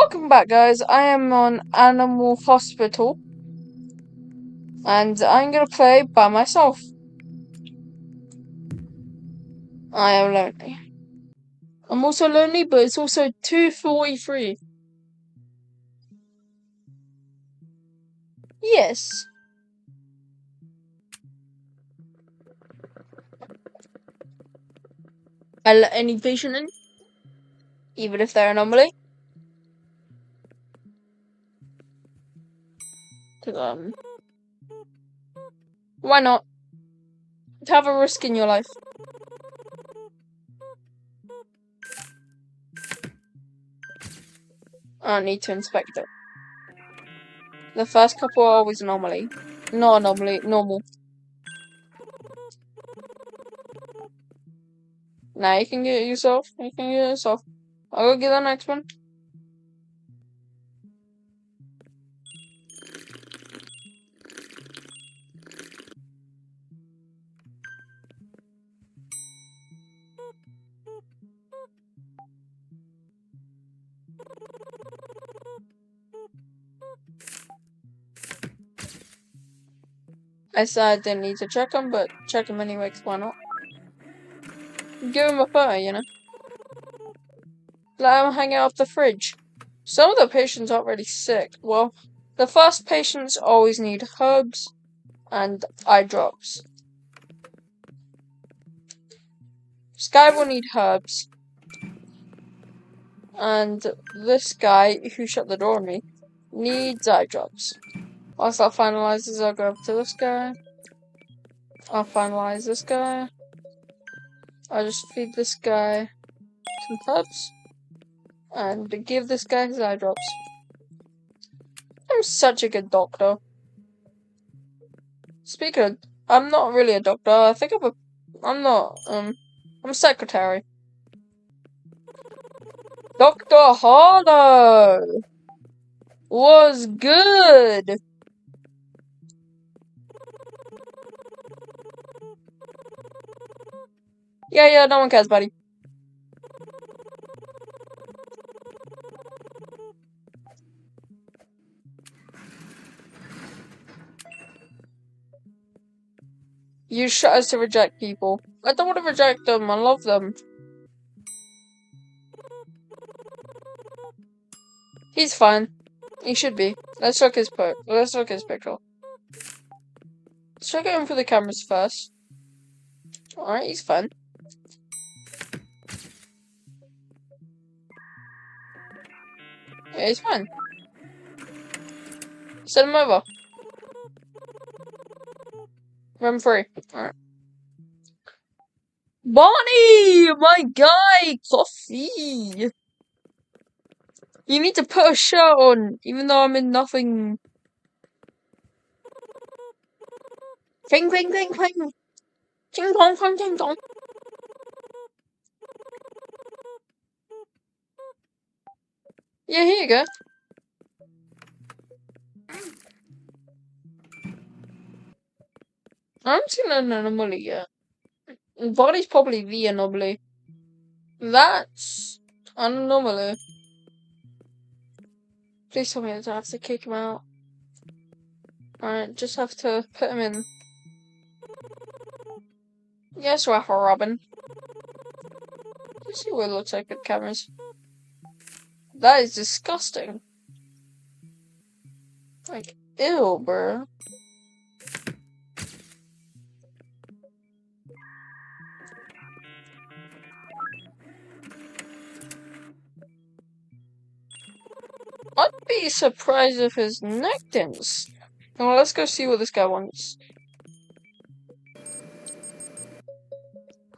Welcome back, guys. I am on Animal Hospital, and I'm gonna play by myself. I am lonely. I'm also lonely, but it's also 2:43. Yes. I let any patient in, even if they're anomaly. 'Cause, why not? Have a risk in your life. I need to inspect it. The first couple are always anomaly. Not anomaly, normal. Now you can get it yourself. You can get it yourself. I'll go get the next one. I said I didn't need to check him, but check him anyway, 'cause why not? Give him a photo, you know? Let him hang out of the fridge. Some of the patients aren't really sick. Well, the first patients always need herbs and eye drops. This guy will need herbs. And this guy who shut the door on me needs eye drops. Once that finalizes, I'll go up to this guy. I'll finalize this guy. I'll just feed this guy some herbs. And give this guy his eye drops. I'm such a good doctor. Speaking of, I'm not really a doctor. I think I'm a secretary. Dr. Harlow was good. Yeah, no one cares, buddy. You shut us to reject people. I don't want to reject them. I love them. He's fine. He should be. Let's look his picture. Let's check him for the cameras first. Alright, he's fine. Yeah, he's fine. Send him over. Room 3. Alright. Bonnie! My guy! Coffee! You need to put a shirt on, even though I'm in nothing. Ping, ping, ping, ping. Ting dong, ting, ting dong. Yeah, here you go. I haven't seen an anomaly yet. Body's probably the anomaly. That's an anomaly. Please tell me I have to kick him out. Alright, just have to put him in. Yes, Rafa Robin. Let's see what it looks like with cameras. That is disgusting. Like, ew, bro. I'd be surprised if his neck didn't. Well, let's go see what this guy wants.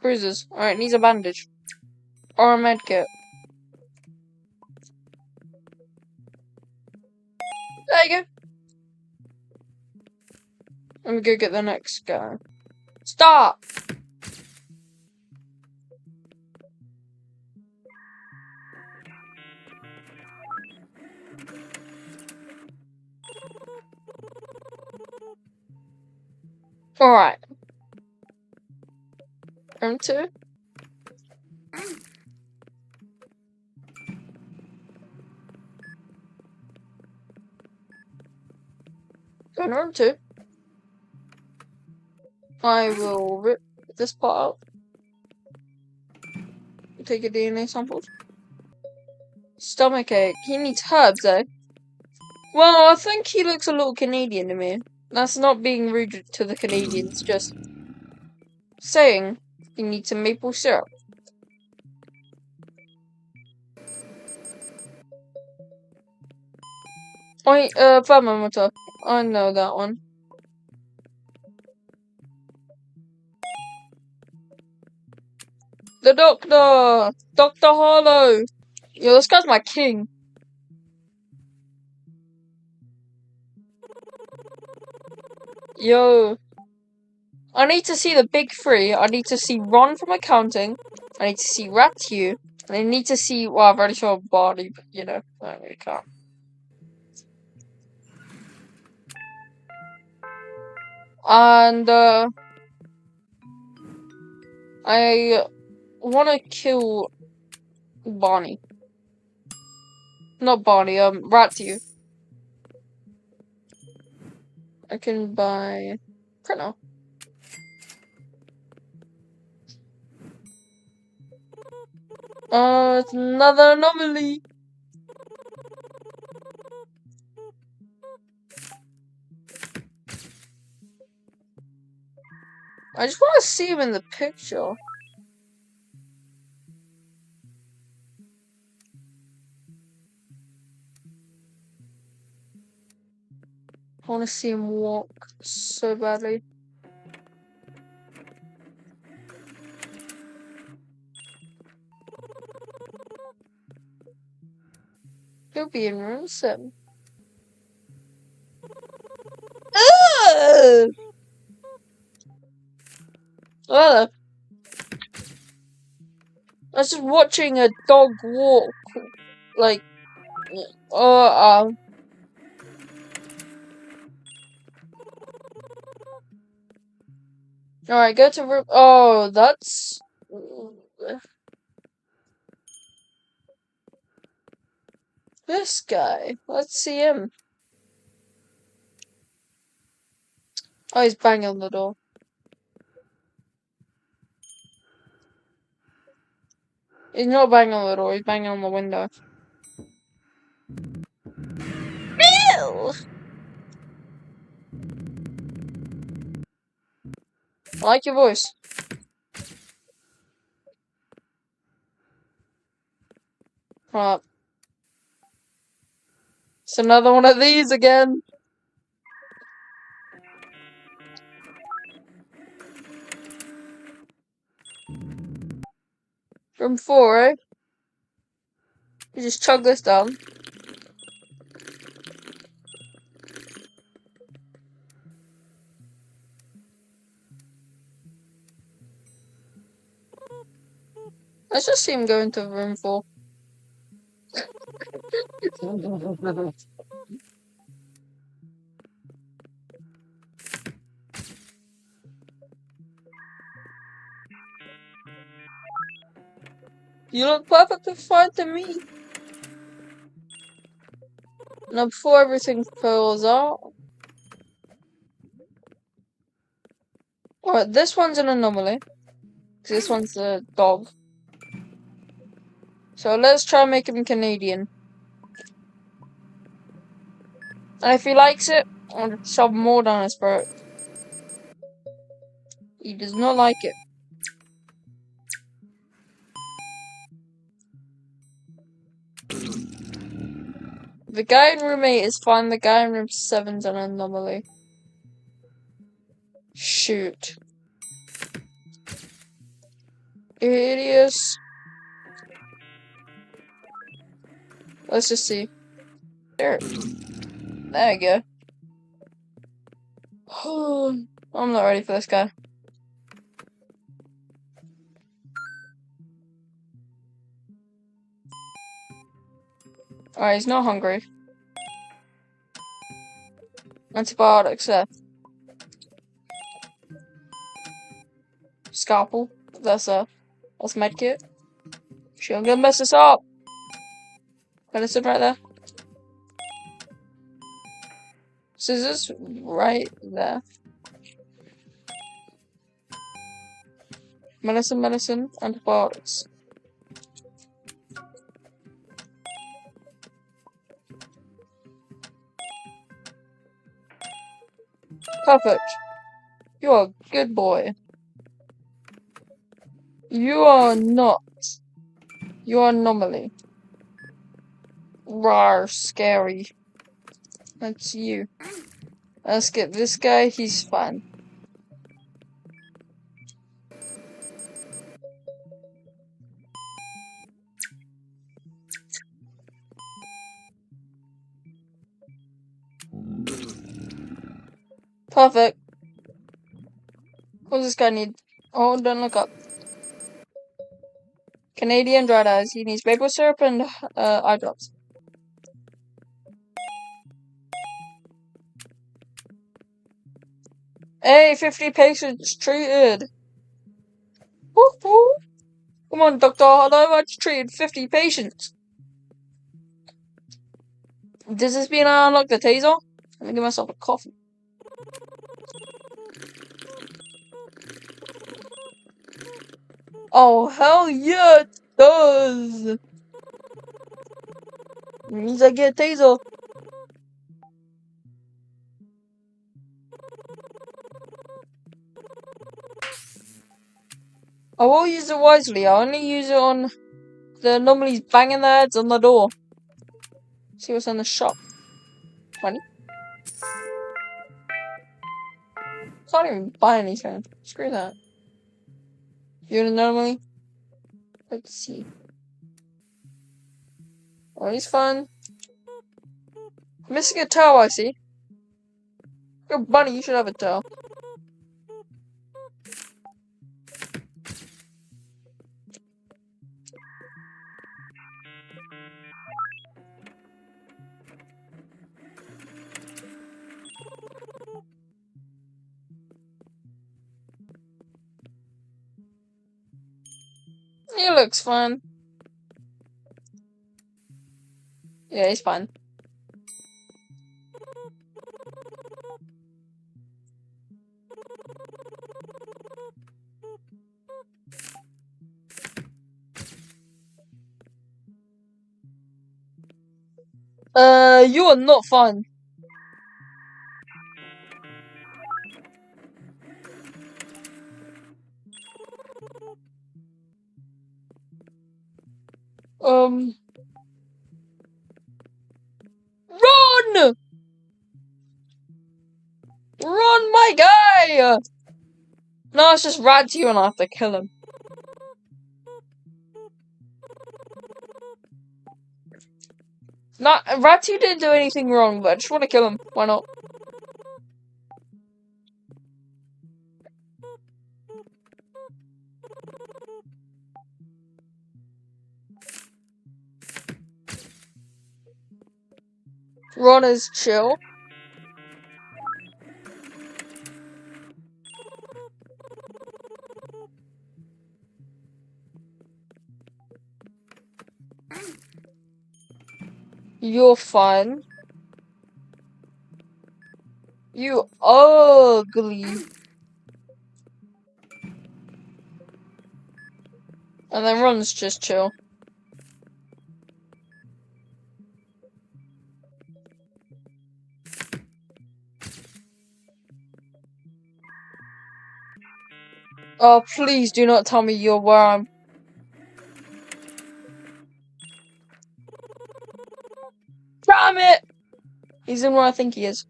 Bruises. Alright, needs a bandage. Or a med kit. There you go. Let me go get the next guy. Stop! Alright. Room 2. In room 2, I will rip this part out. Take a DNA sample. Stomachache. He needs herbs, eh? Well, I think he looks a little Canadian to me. That's not being rude to the Canadians, just saying he needs some maple syrup. Wait, thermometer. I know that one. The doctor! Dr. Harlow! Yo, this guy's my king. Yo. I need to see the big three. I need to see Ron from accounting. I need to see Rattew. And I need to see, well, I've already saw Barney, but, you know, I really can't. And, I want to kill Barney. Not Barney, Rattew. I can buy printer. It's another anomaly. I just want to see him in the picture. I want to see him walk so badly. He'll be in room 7. Ugh! I was just watching a dog walk. Like, Alright, go to room. Oh, that's. This guy. Let's see him. Oh, he's banging on the door. He's not banging on the door, he's banging on the window. Ew! I like your voice. Right. It's another one of these again. Room 4, eh? You just chug this down. Let's just see him go into room 4. You look perfectly fine to me. Now, before everything falls out. Alright, this one's an anomaly. This one's a dog. So let's try and make him Canadian. And if he likes it, I'll shove more down his throat. He does not like it. The guy in room 8 is fine, the guy in room 7's an anomaly. Shoot. Hideous. Let's just see. There we go. I'm not ready for this guy. Alright, he's not hungry. Antibiotics there. Scalpel. That's medkit. She don't gonna mess us up. Medicine right there. Scissors right there. Medicine, antibiotics. Perfect. You are a good boy. You are not. You are anomaly. Rawr, scary. That's you. Let's get this guy, he's fine. Perfect. What does this guy need? Oh, don't look up. Canadian dried eyes. He needs maple syrup and eye drops. Hey, 50 patients treated. Woo-hoo. Come on, Doctor. I just treated 50 patients. Does this mean I unlock the taser? Let me give myself a coffee. Oh, hell yeah, it does. It means I get a taser. I will use it wisely. I only use it on the anomalies banging their heads on the door. See what's in the shop. Money? Can't even buy anything. Screw that. You an anomaly? Let's see. Oh, he's fun. Missing a toe, I see. You're a bunny, you should have a toe. He looks fun. Yeah, he's fine. You are not fun. Run! Run, my guy! No, it's just Rattew and I have to kill him. Not Rattew didn't do anything wrong, but I just want to kill him. Why not? Ron is chill. You're fun. You ugly. And then Ron's just chill. Oh, please do not tell me you're where I'm. Damn it! He's in where I think he is.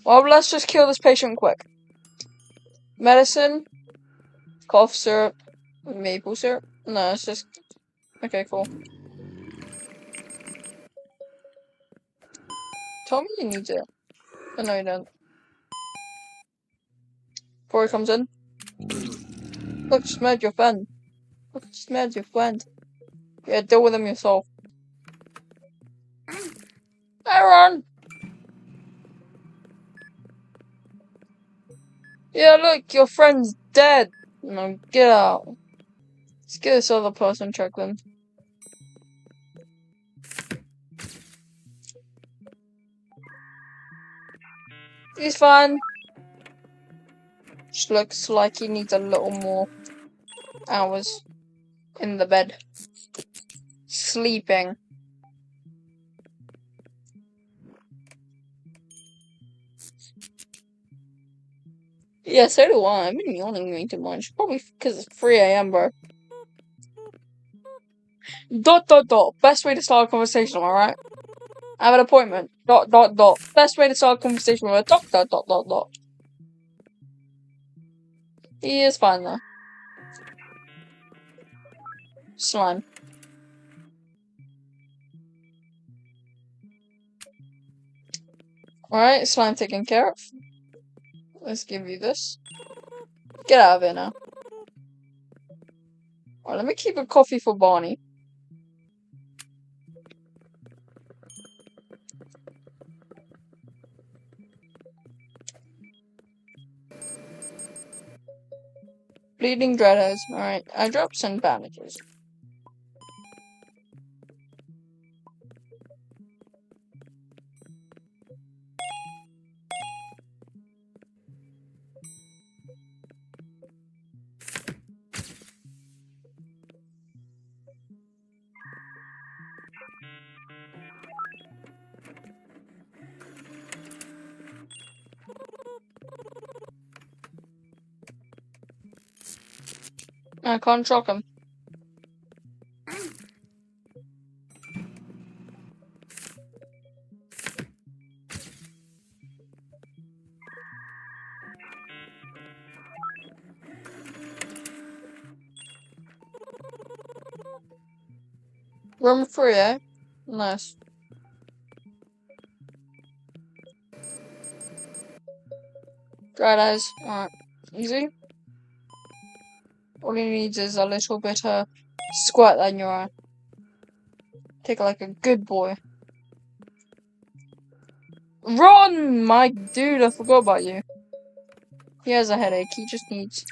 Well, let's just kill this patient quick. Medicine, cough syrup, maple syrup. No, it's just. Okay, cool. Tell me you need it. Oh, no, you don't. Before he comes in. Look, just murdered your friend. Look, just murdered your friend. Yeah, deal with him yourself. Aaron! Yeah, look, your friend's dead. No, get out. Let's get this other person checked then. He's fine. Just looks like he needs a little more hours in the bed. Sleeping. Yeah, so do I. I've been yawning way too much. Probably because it's 3 a.m., bro. ... Best way to start a conversation, alright? I have an appointment. ... Best way to start a conversation with a ... He is fine, though. Slime. Alright, slime taken care of. Let's give you this. Get out of here now. Alright, let me keep a coffee for Barney. Bleeding dreadheads. Alright, eye drops and bandages. I can't shock him. Room 3, eh? Nice. Dried eyes. Alright. Easy. All he needs is a little bit of squirt that in your eye. Take it like a good boy. Run! My dude, I forgot about you. He has a headache. He just needs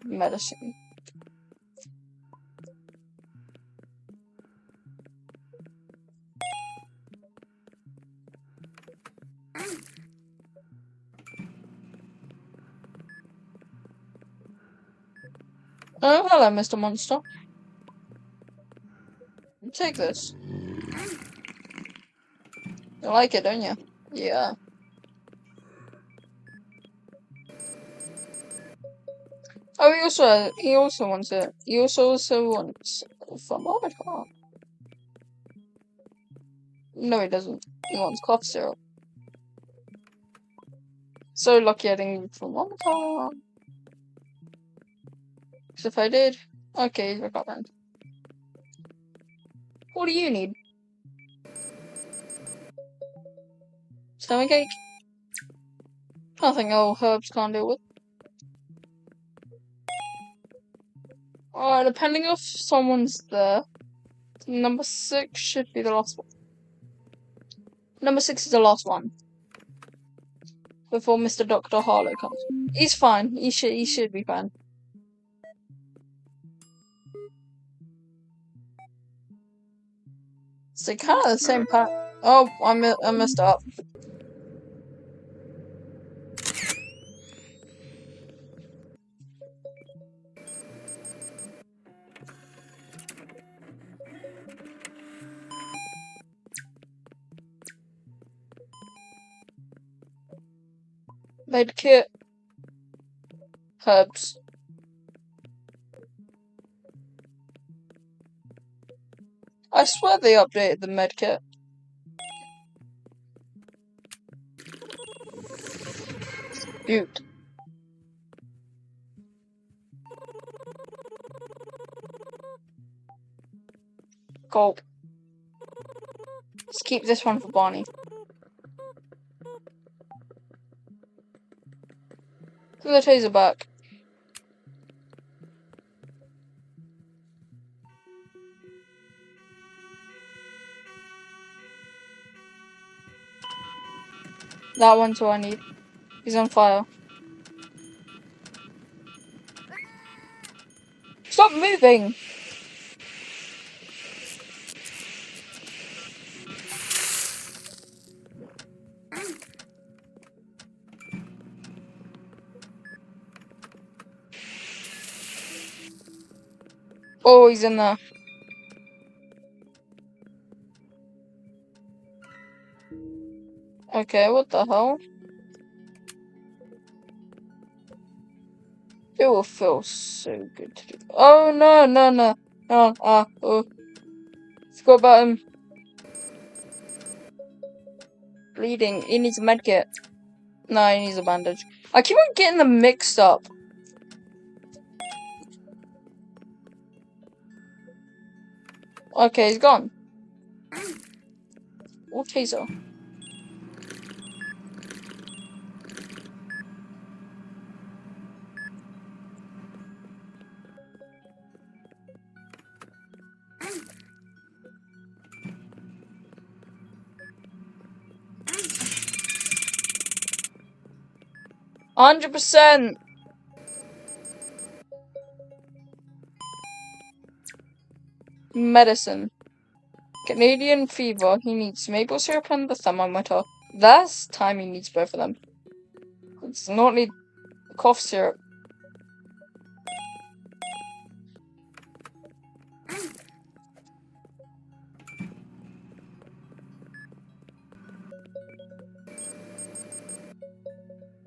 medicine. Oh, hello, Mr. Monster. Take this. You like it, don't you? Yeah. Oh, he also wants it. He also wants thermometer. No, he doesn't. He wants cough syrup. So lucky I didn't get thermometer. Because if I did, okay, I got that. What do you need? Stomachache? Nothing old herbs can't deal with. Depending if someone's there, number 6 should be the last one. Number 6 is the last one. Before Mr. Dr. Harlow comes. He's fine. He should be fine. So kind of the same part. Oh, I messed up. Medkit. Herbs. I swear they updated the medkit. Dude. Gulp. Let's keep this one for Barney. Give the taser back. That one's what I need. He's on fire. Stop moving! Oh, he's in there. Okay, what the hell? It will feel so good to do. Oh no, no, no. No, oh. Forgot about him. Bleeding. He needs a medkit. No, he needs a bandage. I keep on getting them mixed up. Okay, he's gone. Or taser. %. Medicine. Canadian fever. He needs maple syrup and the thermometer. Last time he needs both of them. He does not need cough syrup.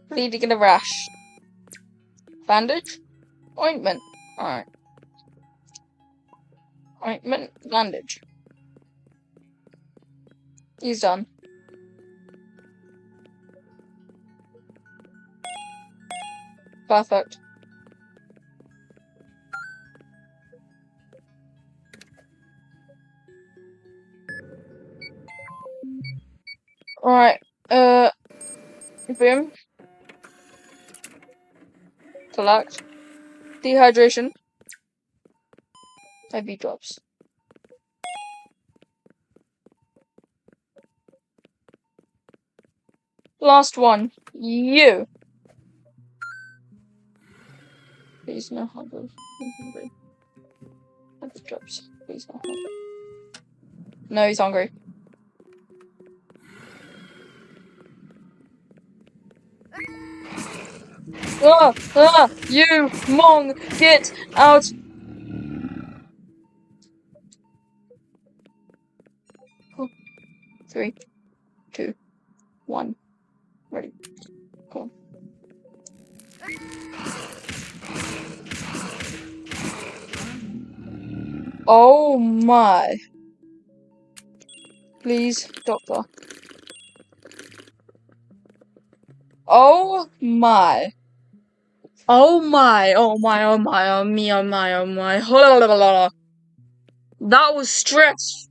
Bleeding in a rash. Bandage? Ointment. Alright. Ointment, bandage. He's done. Perfect. Alright, boom. Collect. Dehydration. IV drops. Last one. You. Please no hunger. IV drops. Please no hunger. No, he's hungry. You Mong, get out! 3, 2, 1, ready. Come on. Oh my. Please, doctor. Oh my. Oh my, oh my, oh my, oh me, oh my, oh my. That was stress.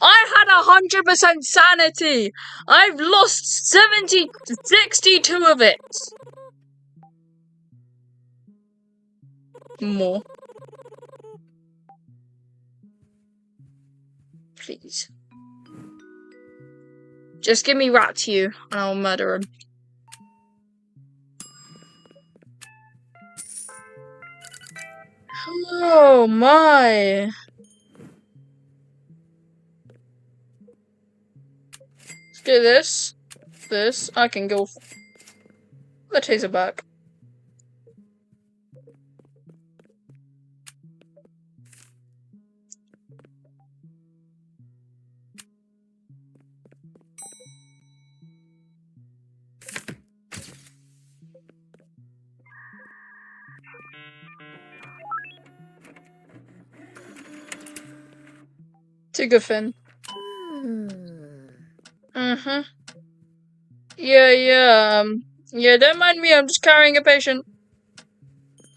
I had 100% sanity. I've lost 62 of it. More. Please. Just give me Rattew and I'll murder him. Oh my. Let's do this. This. I can go. The taser back. Too good, Finn. Mm-hmm. Yeah, yeah, don't mind me, I'm just carrying a patient.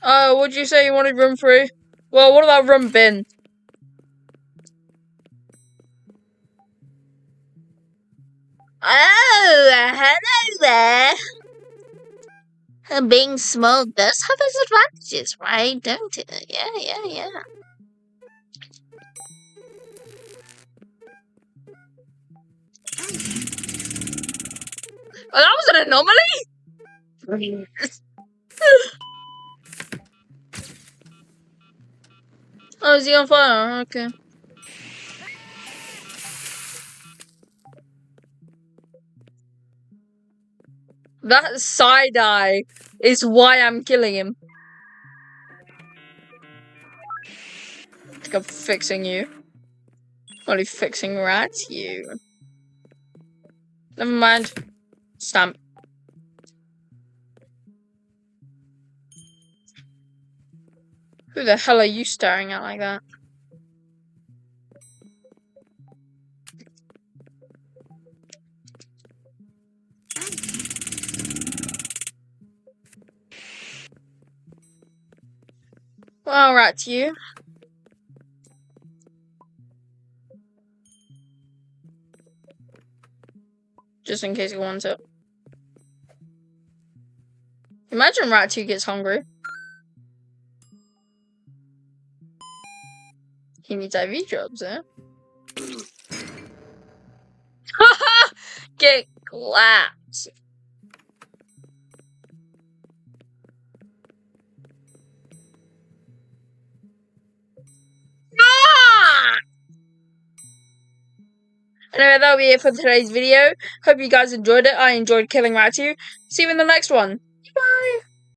What'd you say you wanted room 3? Well, what about room bin? Oh, hello there. Being small does have its advantages, right? Don't it? Yeah. Oh, that was an anomaly? Oh, is he on fire? Okay. That side-eye is why I'm killing him. I think I'm fixing you. Only fixing Rattew. Never mind. Stamp. Who the hell are you staring at like that? Well, Rattew. Just in case he wants it. Imagine Rattew gets hungry. He needs IV drops, eh? Haha! Get clapped. Ah! Anyway, that'll be it for today's video. Hope you guys enjoyed it. I enjoyed killing Rattew. See you in the next one. Bye!